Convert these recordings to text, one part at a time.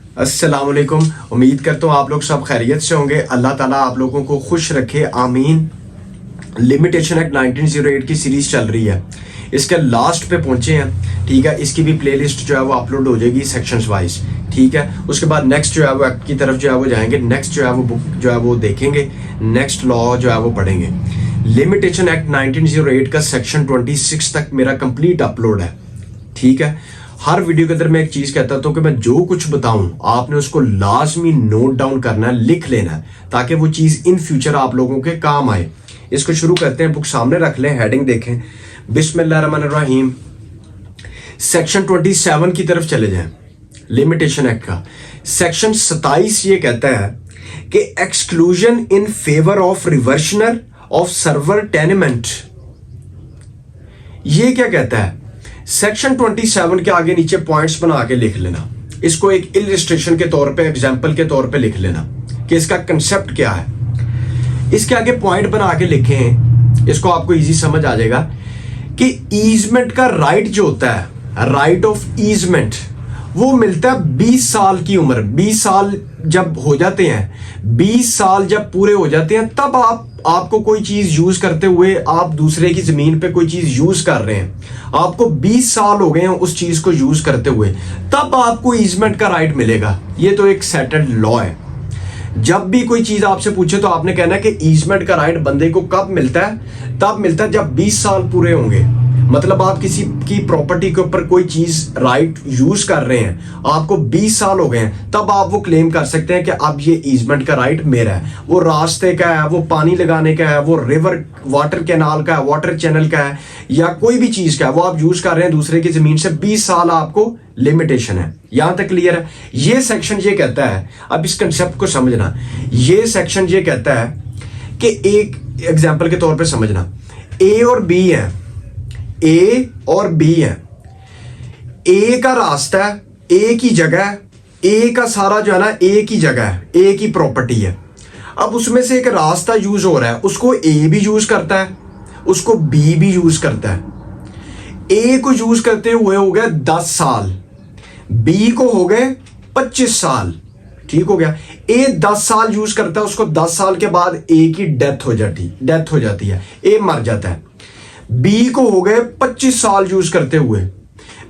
अस्सलाम वालेकुम। उम्मीद करता हूँ आप लोग सब खैरियत से होंगे। अल्लाह ताला आप लोगों को खुश रखे, आमीन। लिमिटेशन एक्ट 1908 की सीरीज चल रही है, इसके लास्ट पे पहुंचे हैं। ठीक है, इसकी भी प्लेलिस्ट जो है वो अपलोड हो जाएगी सेक्शंस वाइज। ठीक है, उसके बाद नेक्स्ट जो है वो एक्ट की तरफ जो है वो जाएंगे, नेक्स्ट जो है वो बुक जो है वो देखेंगे, नेक्स्ट लॉ जो है वो पढ़ेंगे। लिमिटेशन एक्ट 1908 का सेक्शन 26 तक मेरा कंप्लीट अपलोड है। ठीक है, हर वीडियो के अंदर मैं एक चीज कहता हूं कि मैं जो कुछ बताऊं आपने उसको लाजमी नोट डाउन करना है, लिख लेना है, ताकि वो चीज इन फ्यूचर आप लोगों के काम आए। इसको शुरू करते हैं, बुक सामने रख लें, हेडिंग देखें, बिस्मिल्लाहिर्रहमानिर्रहीम। सेक्शन 27 की तरफ चले जाएं लिमिटेशन एक्ट का। सेक्शन 27 ये कहता है कि exclusion in favour of reversioner of server tenement. ये क्या कहता है? सेक्शन 27 के आगे नीचे पॉइंट्स बना के लिख लेना, इसको एक इलस्ट्रेशन के तौर पे, एग्जांपल के तौर पे लिख लेना कि इसका कंसेप्ट क्या है। इसके आगे पॉइंट बना के लिखें, इसको आपको इजी समझ आ जाएगा कि ईजमेंट का राइट जो होता है, राइट ऑफ ईजमेंट, वो मिलता है 20 साल की उम्र। 20 साल जब हो जाते हैं, 20 साल जब पूरे हो जाते हैं, तब आपको कोई चीज यूज करते हुए, आप दूसरे की जमीन पे कोई चीज यूज कर रहे हैं, आपको 20 साल हो गए हैं उस चीज को यूज करते हुए, तब आपको ईजमेंट का राइट मिलेगा। ये तो एक सेटल्ड लॉ है। जब भी कोई चीज आपसे पूछे तो आपने कहना है कि ईजमेंट का राइट बंदे को कब मिलता है? तब मिलता है जब 20 साल पूरे होंगे। मतलब आप किसी की प्रॉपर्टी के ऊपर कोई चीज राइट यूज कर रहे हैं, आपको 20 साल हो गए हैं, तब आप वो क्लेम कर सकते हैं कि अब ये ईजमेंट का राइट मेरा है। वो रास्ते का है, वो पानी लगाने का है, वो रिवर वाटर कैनाल का है, वाटर चैनल का है, या कोई भी चीज का है, वो आप यूज कर रहे हैं दूसरे की जमीन से, 20 साल आपको लिमिटेशन है। यहां तक क्लियर है? ये सेक्शन ये कहता है, अब इस कंसेप्ट को समझना, ये सेक्शन ये कहता है कि एक एग्जाम्पल के तौर पर समझना, ए और बी है, ए और बी है। ए का रास्ता है, ए की जगह है, ए का सारा जो है ना ए की जगह है, ए की प्रॉपर्टी है। अब उसमें से एक रास्ता यूज हो रहा है, उसको ए भी यूज करता है, उसको बी भी यूज करता है। ए को यूज करते हुए हो गया 10 साल, बी को हो गए 25 साल। ठीक हो गया। ए 10 साल यूज करता है, उसको 10 साल के बाद ए की डेथ हो जाती है, ए मर जाता है। बी को हो गए 25 साल यूज करते हुए,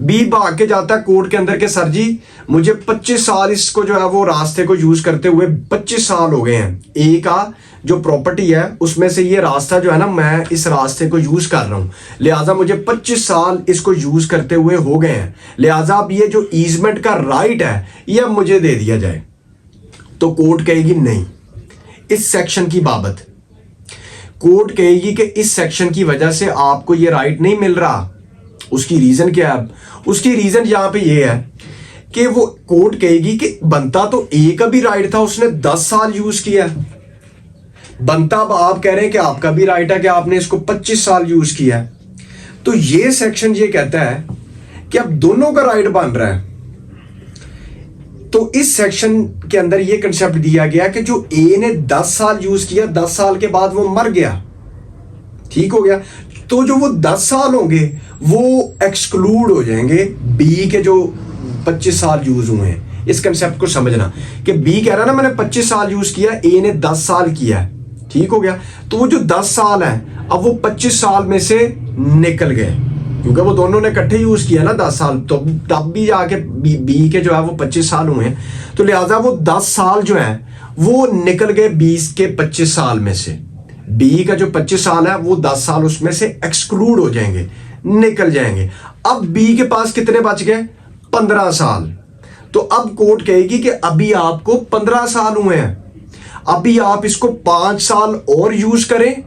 बी भाग के जाता है कोर्ट के अंदर के सर जी मुझे 25 साल इसको जो है वो रास्ते को यूज करते हुए 25 साल हो गए हैं, ए का जो प्रॉपर्टी है उसमें से ये रास्ता जो है ना, मैं इस रास्ते को यूज कर रहा हूं, लिहाजा मुझे 25 साल इसको यूज करते हुए हो गए हैं, लिहाजा अब ये जो ईजमेंट का राइट है ये अब मुझे दे दिया जाए। तो कोर्ट कहेगी नहीं, इस सेक्शन की बाबत कोर्ट कहेगी कि इस सेक्शन की वजह से आपको ये राइट नहीं मिल रहा। उसकी रीजन क्या है? उसकी रीजन यहां पे ये है कि वो कोर्ट कहेगी कि बनता तो ए का भी राइट था, उसने 10 साल यूज किया। बनता अब आप कह रहे हैं कि आपका भी राइट है कि आपने इसको 25 साल यूज किया। तो ये सेक्शन ये कहता है कि अब दोनों का राइट बन रहा है। तो इस सेक्शन के अंदर यह कंसेप्ट दिया गया कि जो ए ने 10 साल यूज किया, 10 साल के बाद वो मर गया, ठीक हो गया, तो जो वो 10 साल होंगे वो एक्सक्लूड हो जाएंगे बी के जो 25 साल यूज हुए हैं। इस कंसेप्ट को समझना कि बी कह रहा ना मैंने 25 साल यूज किया, ए ने 10 साल किया, ठीक हो गया। तो वो जो 10 साल है अब वो 25 साल में से निकल गए, क्योंकि वो दोनों ने इकट्ठे यूज किया ना 10 साल, तो तब भी जाके बी के जो है वो 25 साल हुए हैं, तो लिहाजा वो 10 साल जो है वो निकल गए 20 के 25 साल में से। बी का जो 25 साल है वो 10 साल उसमें से एक्सक्लूड हो जाएंगे, निकल जाएंगे। अब बी के पास कितने बच गए? 15 साल। तो अब कोर्ट कहेगी कि अभी आपको 15 साल हुए हैं, अभी आप इसको 5 साल और यूज करें,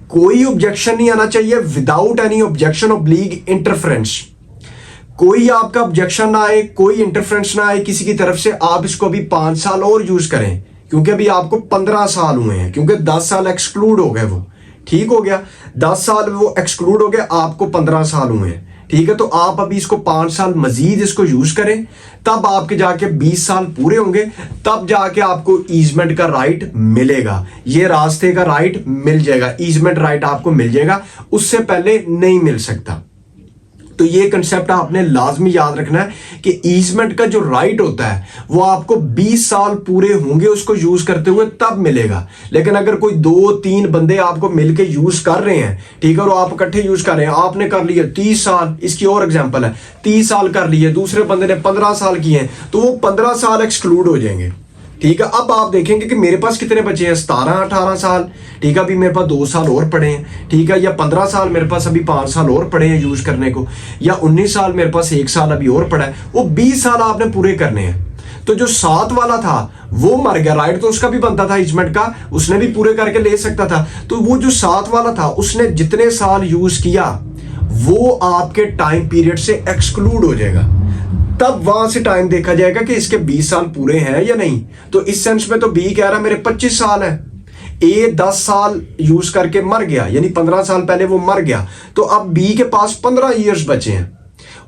कोई ऑब्जेक्शन नहीं आना चाहिए, without any objection oblique interference. कोई आपका ऑब्जेक्शन ना आए, कोई इंटरफेरेंस ना आए किसी की तरफ से, आप इसको अभी 5 साल और यूज करें, क्योंकि अभी आपको 15 साल हुए हैं, क्योंकि 10 साल एक्सक्लूड हो गए वो, ठीक हो गया। 10 साल वो एक्सक्लूड हो गए, आपको 15 साल हुए हैं, ठीक है। तो आप अभी इसको 5 साल मजीद इसको यूज करें, तब आपके जाके 20 साल पूरे होंगे, तब जाके आपको ईजमेंट का राइट मिलेगा, ये रास्ते का राइट मिल जाएगा, ईजमेंट राइट आपको मिल जाएगा, उससे पहले नहीं मिल सकता। तो ये कंसेप्ट आपने लाजमी याद रखना है कि ईजमेंट का जो राइट होता है वो आपको 20 साल पूरे होंगे उसको यूज करते हुए तब मिलेगा। लेकिन अगर कोई 2-3 बंदे आपको मिलके यूज कर रहे हैं, ठीक है, और आप इकट्ठे यूज कर रहे हैं, आपने कर लिया 30 साल, इसकी और एग्जांपल है 30 साल कर लिए, दूसरे बंदे ने 15 साल किए हैं, तो वो 15 साल एक्सक्लूड हो जाएंगे। ठीक है, अब आप देखेंगे कि मेरे पास कितने बचे हैं, 17-18 साल, ठीक है, अभी मेरे पास 2 साल और पड़े हैं, ठीक है, या 15 साल मेरे पास अभी 5 साल और पड़े हैं यूज करने को, या 19 साल मेरे पास 1 साल अभी और पड़ा है, वो 20 साल आपने पूरे करने हैं। तो जो 7 वाला था वो मर गया, राइट तो उसका भी बनता था ईजमेंट का, उसने भी पूरे करके ले सकता था। तो वो जो 7 वाला था उसने जितने साल यूज किया वो आपके टाइम पीरियड से एक्सक्लूड हो जाएगा। तब वहां से टाइम देखा जाएगा कि इसके 20 साल पूरे हैं या नहीं। तो इस सेंस में तो बी कह रहा है मेरे 25 साल है, ए 10 साल यूज करके मर गया, यानी 15 साल पहले वो मर गया, तो अब बी के पास 15 ईयर्स बचे हैं।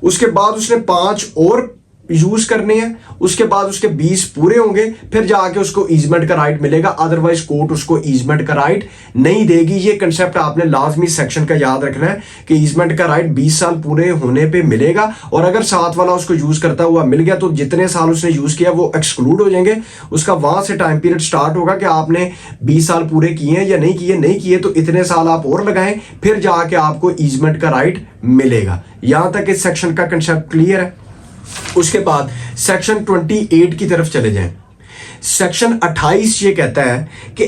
उसके बाद उसने 5 और यूज करने हैं, उसके बाद उसके 20 पूरे होंगे, फिर जाके उसको ईजमेंट का राइट मिलेगा, अदरवाइज कोर्ट उसको ईजमेंट का राइट नहीं देगी। ये कंसेप्ट आपने लाजमी सेक्शन का याद रखना है कि ईजमेंट का राइट 20 साल पूरे होने पे मिलेगा, और अगर 7 वाला उसको यूज करता हुआ मिल गया तो जितने साल उसने यूज किया वो एक्सक्लूड हो जाएंगे। उसका वहां से टाइम पीरियड स्टार्ट होगा कि आपने 20 साल पूरे किए हैं या नहीं किए, नहीं किए तो इतने साल आप और लगाएं, फिर जाके आपको ईजमेंट का राइट मिलेगा। यहां तक इस सेक्शन का कंसेप्ट क्लियर है। उसके बाद सेक्शन 28 की तरफ चले जाएं। सेक्शन 28 ये कहता है कि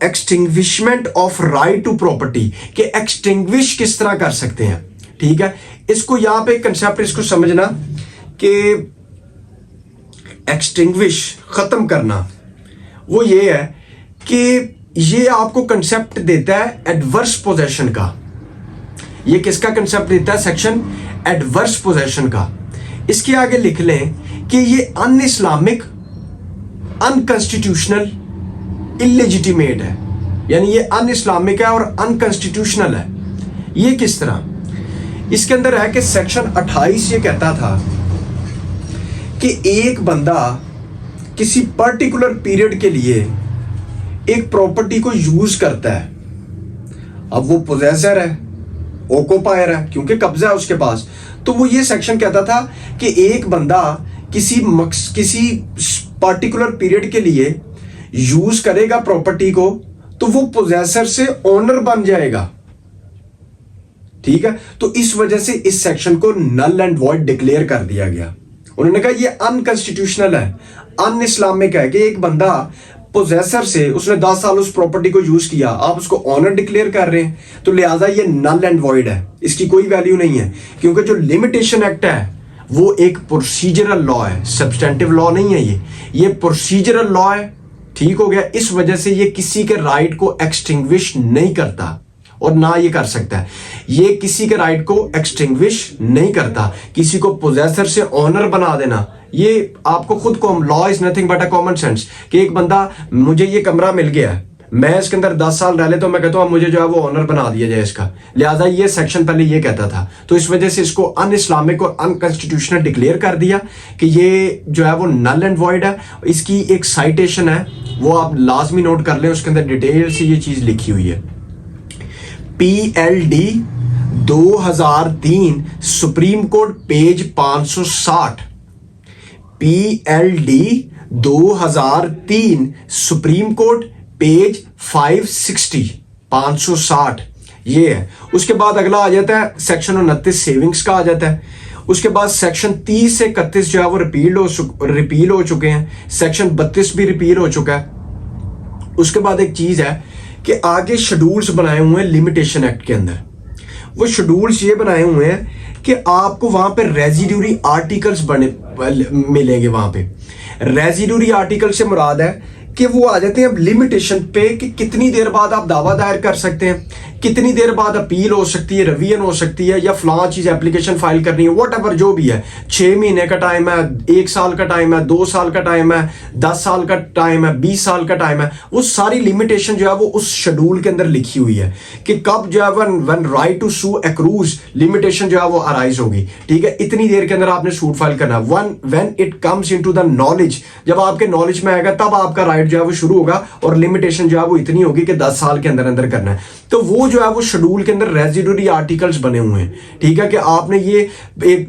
extinguishment of right to property, कि एक्सटिंग्विश किस तरह कर सकते हैं। ठीक है, इसको यहां पे कंसेप्ट इसको समझना कि एक्सटिंग्विश खत्म करना वो ये है कि ये आपको कंसेप्ट देता है एडवर्स पोजेशन का। ये किसका कंसेप्ट देता है? सेक्शन एडवर्स पोजेशन का। इसके आगे लिख लें कि ये अन इस्लामिक, अनकॉन्स्टिट्यूशनल, इलेजिटिमेट है, यानी ये अन इस्लामिक है और अनकॉन्स्टिट्यूशनल है। ये किस तरह? इसके अंदर है कि सेक्शन 28 ये कहता था कि एक बंदा किसी पर्टिकुलर पीरियड के लिए एक प्रॉपर्टी को यूज करता है। अब वो पोजेसर है, ओकोपायर है, क्योंकि कब्जा है उसके पास, तो वो ये सेक्शन कहता था कि एक बंदा किसी पर्टिकुलर पीरियड के लिए यूज करेगा प्रॉपर्टी को, तो वो पोजेसर से ओनर बन जाएगा। ठीक है, तो इस वजह से इस सेक्शन को नल एंड वॉइड डिक्लेयर कर दिया गया। उन्होंने कहा ये अनकॉन्स्टिट्यूशनल है, अन इस्लामिक है कि एक बंदा पोजेसर से, उसने 10 साल उस प्रॉपर्टी को यूज किया, आप उसको ऑनर डिक्लेयर कर रहे हैं, तो लिहाजा ये नल एंड वॉइड है, इसकी कोई वैल्यू नहीं है। क्योंकि जो लिमिटेशन एक्ट है वो एक प्रोसीजरल लॉ है, सब्सटेंटिव लॉ नहीं है, ये प्रोसीजरल लॉ है। ठीक हो गया, इस वजह से ये किसी के राइट को एक्सटिंग्विश नहीं करता और ना ये कर सकता है। ये किसी के राइट को एक्सटिंग्विश नहीं करता। किसी को पोजेसर से ऑनर बना देना, ये आपको खुद को, law is nothing but a common sense, कि एक बंदा, मुझे ये कमरा मिल गया है, मैं इसके अंदर 10 साल रह ले, तो मैं कहता हूं मुझे जो है वो ऑनर बना दिया जाए इसका। लिहाजा ये सेक्शन पहले ये कहता था, तो इस वजह से इसको अन इस्लामिक और अनकॉन्स्टिट्यूशनल डिक्लेयर कर दिया कि ये जो है वो नल एंड वॉइड है। इसकी एक साइटेशन है, वो आप लाजमी नोट कर लें, उसके अंदर डिटेल से ये चीज लिखी हुई है। PLD 2003 supreme court page 560। PLD 2003 supreme court page 560 560 ये है। उसके बाद अगला आ जाता है सेक्शन 29 सेविंग्स का आ जाता है। उसके बाद सेक्शन 30 से 31 जो है वो रिपील हो चुके हैं। सेक्शन 32 भी रिपील हो चुका है। उसके बाद एक चीज है कि आगे शेड्यूल्स बनाए हुए हैं लिमिटेशन एक्ट के अंदर। वो शेड्यूल्स ये बनाए हुए हैं कि आपको वहां पे रेजिड्यूरी आर्टिकल्स बने मिलेंगे। वहां पे रेजिड्यूरी आर्टिकल से मुराद है कि वो आ जाते हैं लिमिटेशन पे कि कितनी देर बाद आप दावा दायर कर सकते हैं, कितनी देर बाद अपील हो सकती है, रिवीजन हो सकती है, या फलां चीज एप्लीकेशन फाइल करनी है, वॉट एवर जो भी है। 6 महीने का टाइम है, 1 साल का टाइम है, 2 साल का टाइम है, 10 साल का टाइम है, 20 साल का टाइम है। वो सारी लिमिटेशन जो है वो उस शेड्यूल के अंदर लिखी हुई है कि कब जो है when right to sue accrues limitation जो है वो अराइज होगी। ठीक है, इतनी देर के अंदर आपने सूट फाइल करना है। When it comes into the knowledge, जब आपके नॉलेज में आएगा तब आपका राइट जो है वो शुरू होगा और लिमिटेशन जो है वो इतनी होगी कि 10 साल के अंदर अंदर करना है। तो वो जो है वो शेड्यूल के अंदर रेजिडुअरी आर्टिकल्स बने हुए हैं, ठीक है, कि आपने ये एक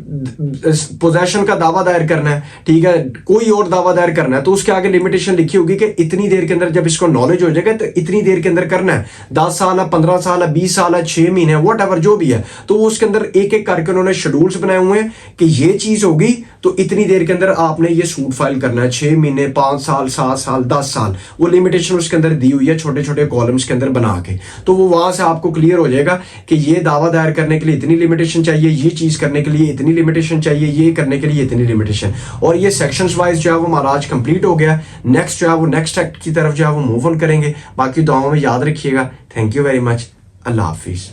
पोजेशन का दावा दायर करना है, ठीक है, कोई और दावा दायर करना है, तो उसके आगे लिमिटेशन लिखी होगी कि इतनी देर के अंदर जब इसको नॉलेज हो जाएगा तो इतनी देर के अंदर करना है, 10 साल है, 15 साल है, 20 साल है, 6 महीने, वट एवर जो भी है। तो वो उसके अंदर एक एक करके उन्होंने शेड्यूल्स बनाए हुए हैं कि ये चीज होगी तो इतनी देर के अंदर आपने ये सूट फाइल करना है, 6 महीने, 5 साल, 7 साल, 10 साल, वो लिमिटेशन उसके अंदर दी हुई है छोटे छोटे कॉलम्स के अंदर बना के। तो वो वहां से आपको क्लियर हो जाएगा कि ये दावा दायर करने के लिए इतनी लिमिटेशन चाहिए, ये चीज करने के लिए इतनी लिमिटेशन चाहिए, ये करने के लिए इतनी लिमिटेशन। और ये सेक्शंस वाइज जो है वो हमारा आज कंप्लीट हो गया। नेक्स्ट जो है वो नेक्स्ट एक्ट की तरफ जो है वो मूव ऑन करेंगे। बाकी दुआओं में याद रखिएगा। Thank you very much. Allah Hafiz.